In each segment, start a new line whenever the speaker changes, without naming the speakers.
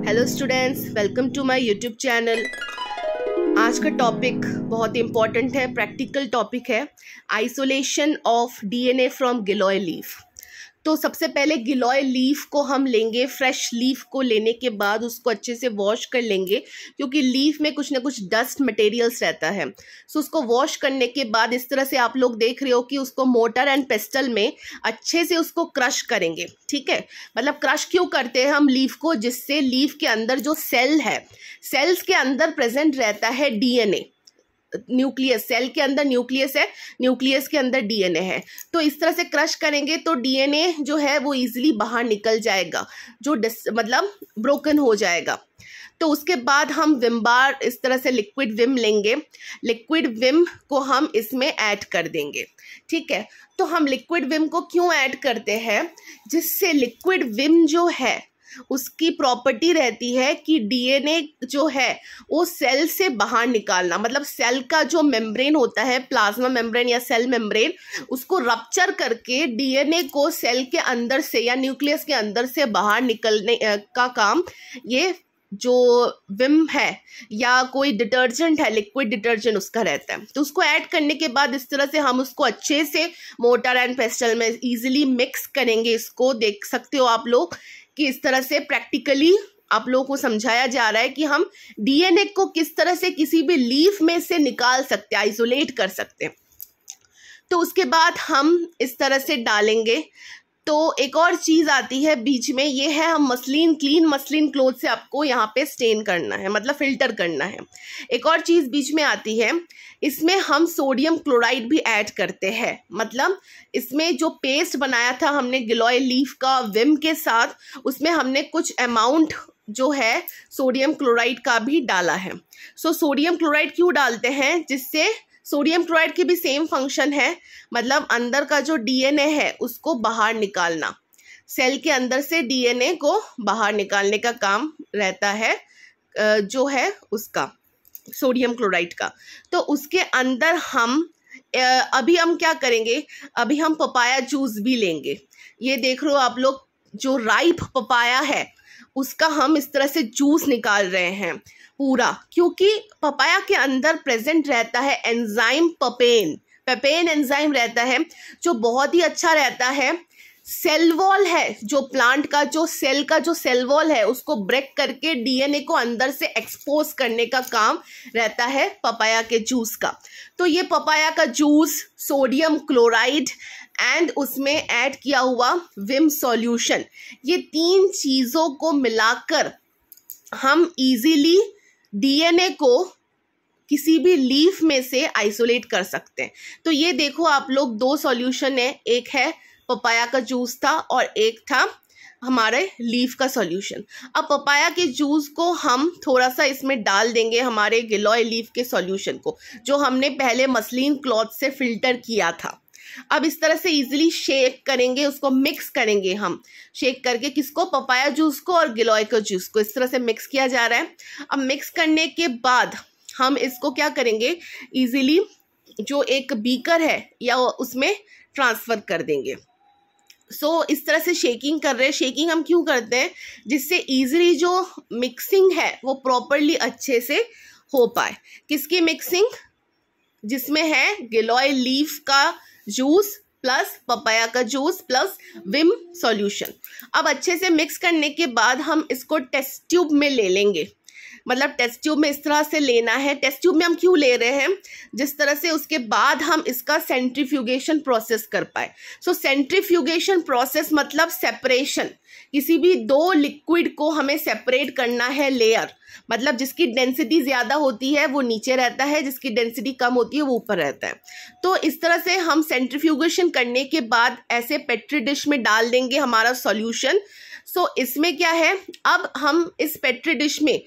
Hello students, welcome to my YouTube channel. आज का topic बहुत ही इम्पॉर्टेंट है, प्रैक्टिकल टॉपिक है, isolation of DNA from giloy leaf. तो सबसे पहले गिलोय लीफ को हम लेंगे। फ्रेश लीफ को लेने के बाद उसको अच्छे से वॉश कर लेंगे, क्योंकि लीफ में कुछ ना कुछ डस्ट मटेरियल्स रहता है। सो उसको वॉश करने के बाद इस तरह से आप लोग देख रहे हो कि उसको मोटर एंड पेस्टल में अच्छे से उसको क्रश करेंगे। ठीक है, मतलब क्रश क्यों करते हैं हम लीफ को? जिससे लीफ के अंदर जो सेल है, सेल्स के अंदर प्रेजेंट रहता है डीएनए, न्यूक्लियस। सेल के अंदर न्यूक्लियस है, न्यूक्लियस के अंदर डीएनए है। तो इस तरह से क्रश करेंगे तो डीएनए जो है वो इजीली बाहर निकल जाएगा, जो मतलब ब्रोकन हो जाएगा। तो उसके बाद हम विम बार, इस तरह से लिक्विड विम लेंगे। लिक्विड विम को हम इसमें ऐड कर देंगे। ठीक है, तो हम लिक्विड विम को क्यों ऐड करते हैं? जिससे लिक्विड विम जो है उसकी प्रॉपर्टी रहती है कि डीएनए जो है वो सेल से बाहर निकालना, मतलब सेल का जो मेम्ब्रेन होता है, प्लाज्मा मेम्ब्रेन या सेल मेम्ब्रेन, उसको रप्चर करके डीएनए को सेल के अंदर से या न्यूक्लियस के अंदर से बाहर निकलने का काम ये जो विम है या कोई डिटर्जेंट है, लिक्विड डिटर्जेंट, उसका रहता है। तो उसको ऐड करने के बाद इस तरह से हम उसको अच्छे से मोटर एंड पेस्टल में इजीली मिक्स करेंगे। इसको देख सकते हो आप लोग कि इस तरह से प्रैक्टिकली आप लोगों को समझाया जा रहा है कि हम डीएनए को किस तरह से किसी भी लीफ में से निकाल सकते हैं, आइसोलेट कर सकते हैं। तो उसके बाद हम इस तरह से डालेंगे। तो एक और चीज़ आती है बीच में, ये है हम मसलिन, क्लीन मसलिन क्लोथ से आपको यहाँ पे स्टेन करना है, मतलब फिल्टर करना है। एक और चीज़ बीच में आती है, इसमें हम सोडियम क्लोराइड भी ऐड करते हैं। मतलब इसमें जो पेस्ट बनाया था हमने गिलोय लीफ का विम के साथ, उसमें हमने कुछ अमाउंट जो है सोडियम क्लोराइड का भी डाला है। सो सोडियम क्लोराइड क्यों डालते हैं? जिससे सोडियम क्लोराइड की भी सेम फंक्शन है, मतलब अंदर का जो डीएनए है उसको बाहर निकालना, सेल के अंदर से डीएनए को बाहर निकालने का काम रहता है जो है उसका सोडियम क्लोराइड का। तो उसके अंदर हम अभी हम क्या करेंगे, अभी हम पपाया जूस भी लेंगे। ये देख रहे हो आप लोग, जो राइप पपाया है उसका हम इस तरह से जूस निकाल रहे हैं पूरा, क्योंकि पपाया के अंदर प्रेजेंट रहता है एंजाइम पेपेन एंजाइम रहता है, जो बहुत ही अच्छा रहता है। सेल वॉल है जो प्लांट का, जो सेल का जो सेल वॉल है उसको ब्रेक करके डीएनए को अंदर से एक्सपोज करने का काम रहता है पपाया के जूस का। तो ये पपाया का जूस, सोडियम क्लोराइड एंड उसमें ऐड किया हुआ विम सॉल्यूशन, ये तीन चीज़ों को मिलाकर हम इजीली डीएनए को किसी भी लीफ में से आइसोलेट कर सकते हैं। तो ये देखो आप लोग, दो सॉल्यूशन है, एक है पपाया का जूस था और एक था हमारे लीफ का सॉल्यूशन। अब पपाया के जूस को हम थोड़ा सा इसमें डाल देंगे, हमारे गिलोय लीफ के सॉल्यूशन को, जो हमने पहले मसलिन क्लॉथ से फिल्टर किया था। अब इस तरह से इजीली शेक करेंगे, उसको मिक्स करेंगे हम, शेक करके किसको, पपाया जूस को और गिलोय का जूस को इस तरह से मिक्स किया जा रहा है। अब मिक्स करने के बाद हम इसको क्या करेंगे, इजीली जो एक बीकर है या उसमें ट्रांसफ़र कर देंगे। इस तरह से शेकिंग कर रहे हैं। शेकिंग हम क्यों करते हैं? जिससे इजीली जो मिक्सिंग है वो प्रॉपरली अच्छे से हो पाए। किसकी मिक्सिंग? जिसमें है गिलोय लीफ का जूस प्लस पपाया का जूस प्लस विम सॉल्यूशन। अब अच्छे से मिक्स करने के बाद हम इसको टेस्ट ट्यूब में ले लेंगे। मतलब टेस्ट ट्यूब में इस तरह से लेना है। टेस्ट ट्यूब में हम क्यों ले रहे हैं? जिस तरह से उसके बाद हम इसका सेंट्रीफ्यूगेशन प्रोसेस कर पाए। सेंट्रीफ्यूगेशन प्रोसेस मतलब सेपरेशन, किसी भी दो लिक्विड को हमें सेपरेट करना है लेयर, मतलब जिसकी डेंसिटी ज़्यादा होती है वो नीचे रहता है, जिसकी डेंसिटी कम होती है वो ऊपर रहता है। तो इस तरह से हम सेंट्रीफ्यूगेशन करने के बाद ऐसे पेट्री डिश में डाल देंगे हमारा सॉल्यूशन। इसमें क्या है, अब हम इस पेट्री डिश में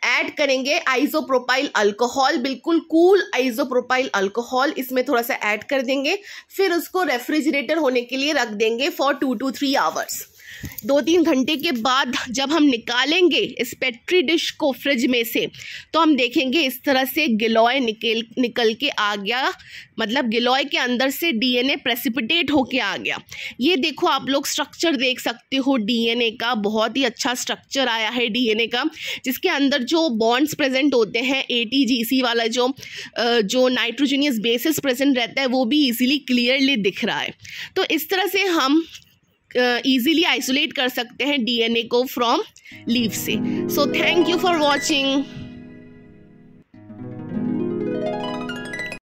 ऐड करेंगे आइसोप्रोपाइल अल्कोहल, बिल्कुल कूल आइसोप्रोपाइल अल्कोहल इसमें थोड़ा सा ऐड कर देंगे। फिर उसको रेफ्रिजरेटर होने के लिए रख देंगे फॉर 2 to 3 आवर्स। 2-3 घंटे के बाद जब हम निकालेंगे इस पेट्री डिश को फ्रिज में से, तो हम देखेंगे इस तरह से गिलोय निकल के आ गया, मतलब गिलोय के अंदर से डीएनए प्रेसिपिटेट होके आ गया। ये देखो आप लोग स्ट्रक्चर देख सकते हो डीएनए का, बहुत ही अच्छा स्ट्रक्चर आया है डीएनए का, जिसके अंदर जो बॉन्ड्स प्रेजेंट होते हैं, ATGC वाला जो नाइट्रोजनियस बेसिस प्रेजेंट रहता है वो भी इजीली क्लियरली दिख रहा है। तो इस तरह से हम ईजिली आइसोलेट कर सकते हैं डीएनए को फ्रॉम लीफ से। So thank you for watching.